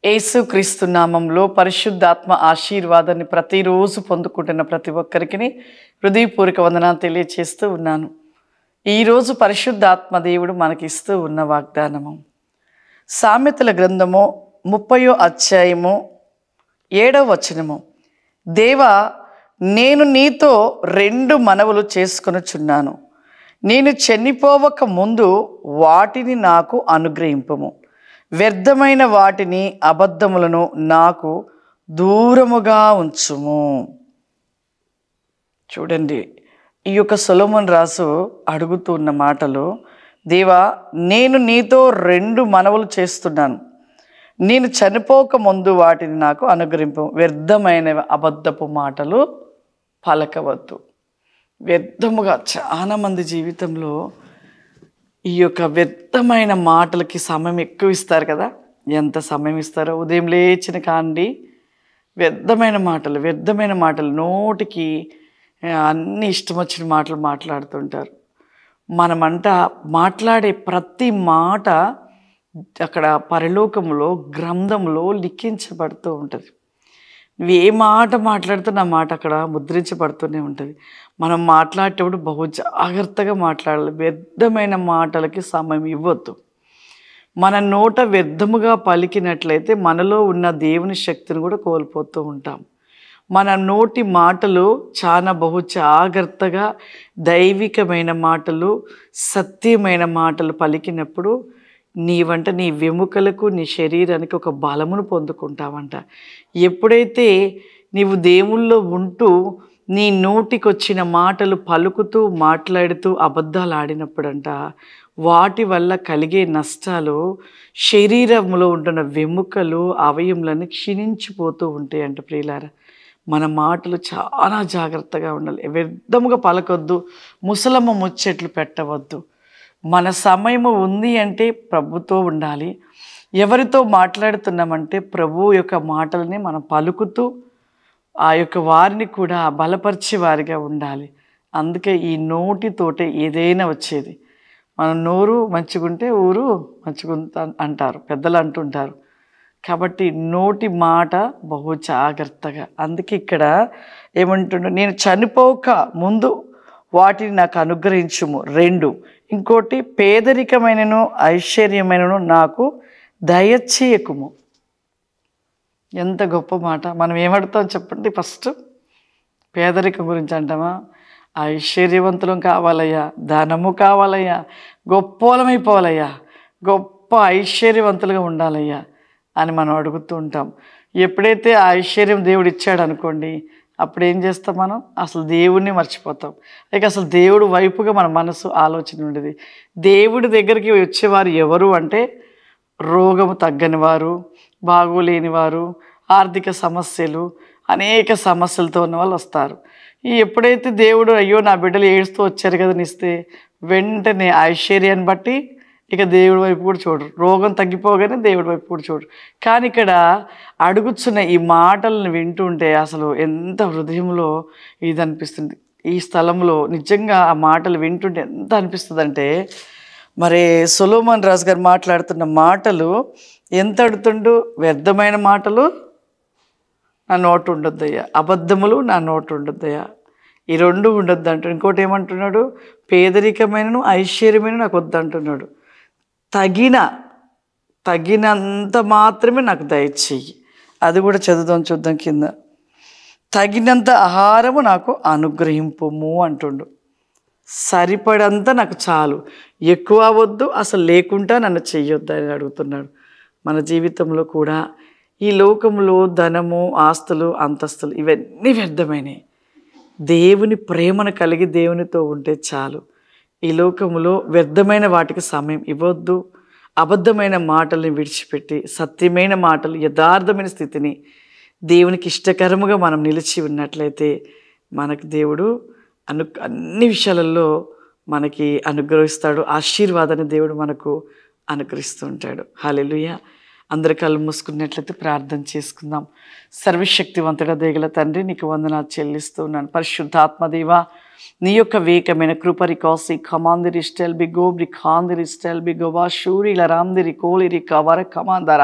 యేసుక్రీస్తు నామంలో పరిశుద్ధాత్మ ఆశీర్వాదాన్ని ప్రతిరోజు పొందుకుంటున్న ప్రతి ఒక్కరికి హృదయపూర్వక వందనాలు తెలియచేస్తూ ఉన్నాను. ఈరోజు పరిశుద్ధాత్మ దేవుడు మనకిస్తూ ఉన్న వాగ్దానము సామెతల గ్రంథము 30వ అధ్యాయము 7వ వచనము. దేవా, నేను నీతో 2 మనవులు చేసుకొనుచున్నాను. నేను చనిపోవక ముందు వాటిని నాకు అనుగ్రహింపుము. వ్యర్థమైన వాటిని, అబద్ధములను నాకు దూరముగా ఉంచుము. చూడండి, ఈ యొక్క సొలొమోను రాజు అడుగుతున్న మాటలు, దేవా, నేను నీతో 2 మనవులు చేస్తున్నాను. నేను చనిపోక ముందు వాటిని నాకు అనుగ్రహింపు. వ్యర్థమైన అబద్ధపు మాటలు పలకవద్దు. వ్యర్థముగా చాలామంది జీవితంలో ఈ యొక్క వ్యర్థమైన మాటలకి సమయం ఎక్కువ ఇస్తారు కదా. ఎంత సమయం ఇస్తారో, ఉదయం లేచిన కాండి వ్యర్థమైన మాటలు నోటికి అన్ని ఇష్టం వచ్చిన మాటలు మాట్లాడుతుంటారు. మనమంట మాట్లాడే ప్రతి మాట అక్కడ పరలోకంలో గ్రంథంలో లిఖించబడుతూ ఉంటుంది. నువ్వు ఏ మాట మాట్లాడుతున్నా ఆ మాట అక్కడ ముద్రించబడుతూనే ఉంటుంది. మనం మాట్లాడేటప్పుడు బహు జాగ్రత్తగా మాట్లాడాలి. వ్యర్థమైన మాటలకి సమయం ఇవ్వద్దు. మన నోట వ్యర్థముగా పలికినట్లయితే మనలో ఉన్న దేవుని శక్తిని కూడా కోల్పోతూ ఉంటాం. మన నోటి మాటలు చాలా బహు జాగ్రత్తగా దైవికమైన మాటలు, సత్యమైన మాటలు పలికినప్పుడు నీవంట నీ వెముకలకు, నీ శరీరానికి ఒక బలమును పొందుకుంటావంట. ఎప్పుడైతే నీవు దేవుల్లో ఉంటూ నీ నోటికి వచ్చిన మాటలు పలుకుతూ మాట్లాడుతూ అబద్ధాలు ఆడినప్పుడంట, వాటి వల్ల కలిగే నష్టాలు శరీరంలో ఉంటున్న వెముకలు, అవయములను క్షీణించిపోతూ ఉంటాయంట. ప్రియులారా, మన మాటలు చాలా జాగ్రత్తగా ఉండాలి. వ్యర్థముగా పలకొద్దు, ముసలమ్మ ముచ్చట్లు పెట్టవద్దు. మన సమయము ఉంది అంటే ప్రభుతో ఉండాలి. ఎవరితో మాట్లాడుతున్నామంటే ప్రభు యొక్క మాటలని మనం పలుకుతూ ఆ యొక్క వారిని కూడా బలపరిచే వారిగా ఉండాలి. అందుకే ఈ నోటితోటే ఏదైనా వచ్చేది. మన నోరు మంచిగుంటే ఊరు మంచిగుంట అంటారు, పెద్దలు అంటుంటారు. కాబట్టి నోటి మాట బహు జాగ్రత్తగా. అందుకే ఇక్కడ ఏమంటుండే, నేను చనిపోక ముందు వాటిని నాకు అనుగ్రహించుము 2. ఇంకోటి, పేదరికమైనను ఐశ్వర్యమైనను నాకు దయచేయకుము. ఎంత గొప్ప మాట. మనం ఏమడతాం చెప్పండి? ఫస్ట్ పేదరికం గురించి అంటామా? ఐశ్వర్యవంతులం కావాలయ్యా, ధనము కావాలయ్యా, గొప్పోలమైపోవాలయ్యా, గొప్ప ఐశ్వర్యవంతులుగా ఉండాలయ్యా అని మనం అడుగుతూ ఉంటాం. ఎప్పుడైతే ఆ ఐశ్వర్యం దేవుడు ఇచ్చాడు అనుకోండి, అప్పుడు ఏం చేస్తాం? మనం అసలు దేవుడిని మర్చిపోతాం. ఇక అసలు దేవుడు వైపుగా మన మనసు ఆలోచన ఉండేది. దేవుడి దగ్గరికి వచ్చేవారు ఎవరు అంటే, రోగము తగ్గని వారు, బాగోలేని వారు, ఆర్థిక సమస్యలు, అనేక సమస్యలతో ఉన్న వాళ్ళు వస్తారు. ఎప్పుడైతే దేవుడు అయ్యో నా బిడ్డలు ఏడుస్తూ వచ్చారు కదా నిస్తే, వెంటనే ఐశ్వర్యాన్ని బట్టి ఇక దేవుడి వైపు కూడా చూడరు. రోగం తగ్గిపోగానే దేవుడి వైపు కూడా చూడరు. కానీ ఇక్కడ అడుగుచున్న ఈ మాటలను వింటుంటే అసలు ఎంత హృదయంలో ఇది అనిపిస్తుంది. ఈ స్థలంలో నిజంగా ఆ మాటలు వింటుంటే ఎంత అనిపిస్తుంది అంటే, మరి సొలొమోను రాజు గారు మాట్లాడుతున్న మాటలు ఎంత అడుగుతుండు. వ్యర్థమైన మాటలు నా నోటు ఉండొద్దయ్యా, అబద్ధములు నా నోటు ఉండొద్దయ్యా, ఈ 2 ఉండొద్దు అంటాడు. ఇంకోటి ఏమంటున్నాడు? పేదరికమైనను ఐశ్వర్యమైన నాకు వద్దంటున్నాడు. తగినంత మాత్రమే నాకు దయచేయి. అది కూడా చూద్దాం కింద. తగినంత ఆహారము నాకు అనుగ్రహింపుము అంటుండు. సరిపడంత నాకు చాలు, ఎక్కువ వద్దు, అసలు లేకుండా నన్ను చెయ్యొద్దు అని అడుగుతున్నాడు. మన జీవితంలో కూడా ఈ లోకంలో ధనము, ఆస్తులు, అంతస్తులు ఇవన్నీ వ్యర్థమైనవి. దేవుని ప్రేమను కలిగి దేవునితో ఉంటే చాలు. ఈ లోకంలో వ్యర్థమైన వాటికి సమయం ఇవ్వద్దు. అబద్ధమైన మాటల్ని విడిచిపెట్టి సత్యమైన మాటలు, యథార్థమైన స్థితిని, దేవునికి ఇష్టకరముగా మనం నిలిచి ఉన్నట్లయితే మనకు దేవుడు అన్ని విషయాలలో మనకి అనుగ్రహిస్తాడు. ఆశీర్వాదాన్ని దేవుడు మనకు అనుగ్రహిస్తూ ఉంటాడు. హల్లెలూయా. అందరి కళ్ళు మూసుకున్నట్లయితే ప్రార్థన చేసుకుందాం. సర్వశక్తివంతుడ దేగల తండ్రి, నీకు వందనాలు చెల్లిస్తూ ఉన్నాను. పరిశుద్ధాత్మదేవ, నీ యొక్క వేకమైన కృపరి కాసి కమాందిరి స్టెల్ బి గోబ్రి ఖాందిరి స్టెల్ బి గోవా షూరిల రాందిరి కోలిరి కవర కమాందర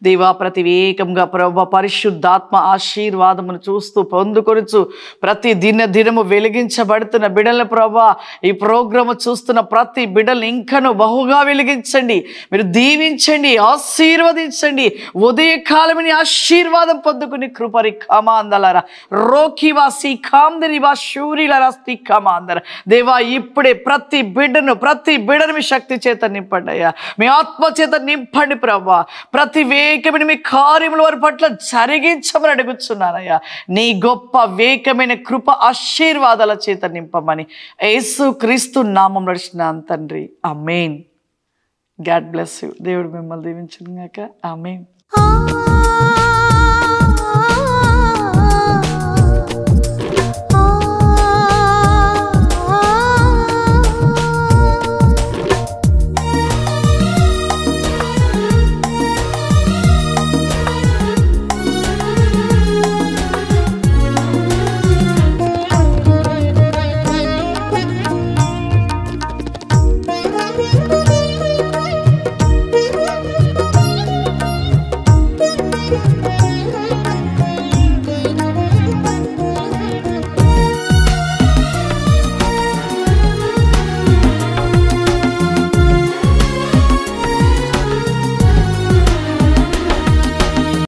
దేవా ప్రతి వేకంగా ప్రభు పరిశుద్ధాత్మ ఆశీర్వాదమును చూస్తూ పొందుకొనుచు ప్రతి దినము వెలిగించబడుతున్న బిడ్డల ప్రభా ఈ ప్రోగ్రాము చూస్తున్న ప్రతి బిడ్డలు ఇంకను బహుగా వెలిగించండి, మీరు దీవించండి, ఆశీర్వదించండి. ఉదయకాలమని ఆశీర్వాదం పొందుకుని కృపరి కమాందలరా రోకివాసి కాందిరి వా షూరిల రస్తి దేవా ఇప్పుడే ప్రతి బిడ్డను మీ శక్తి చేత నింపండి అయ్యా, మీ ఆత్మ చేత నింపండి ప్రభా. ప్రతి వేకమైన మీ కార్యముల వారి పట్ల జరిగించమని అడుగుతున్నానయ్యా. నీ గొప్ప వేకమైన కృప ఆశీర్వాదాల చేత నింపమని యేసు క్రీస్తు నామం నడిచిన తండ్రి, ఆమేన్. God bless you. దేవుడు మిమ్మల్ని దీవించును గాక. ఆమేన్.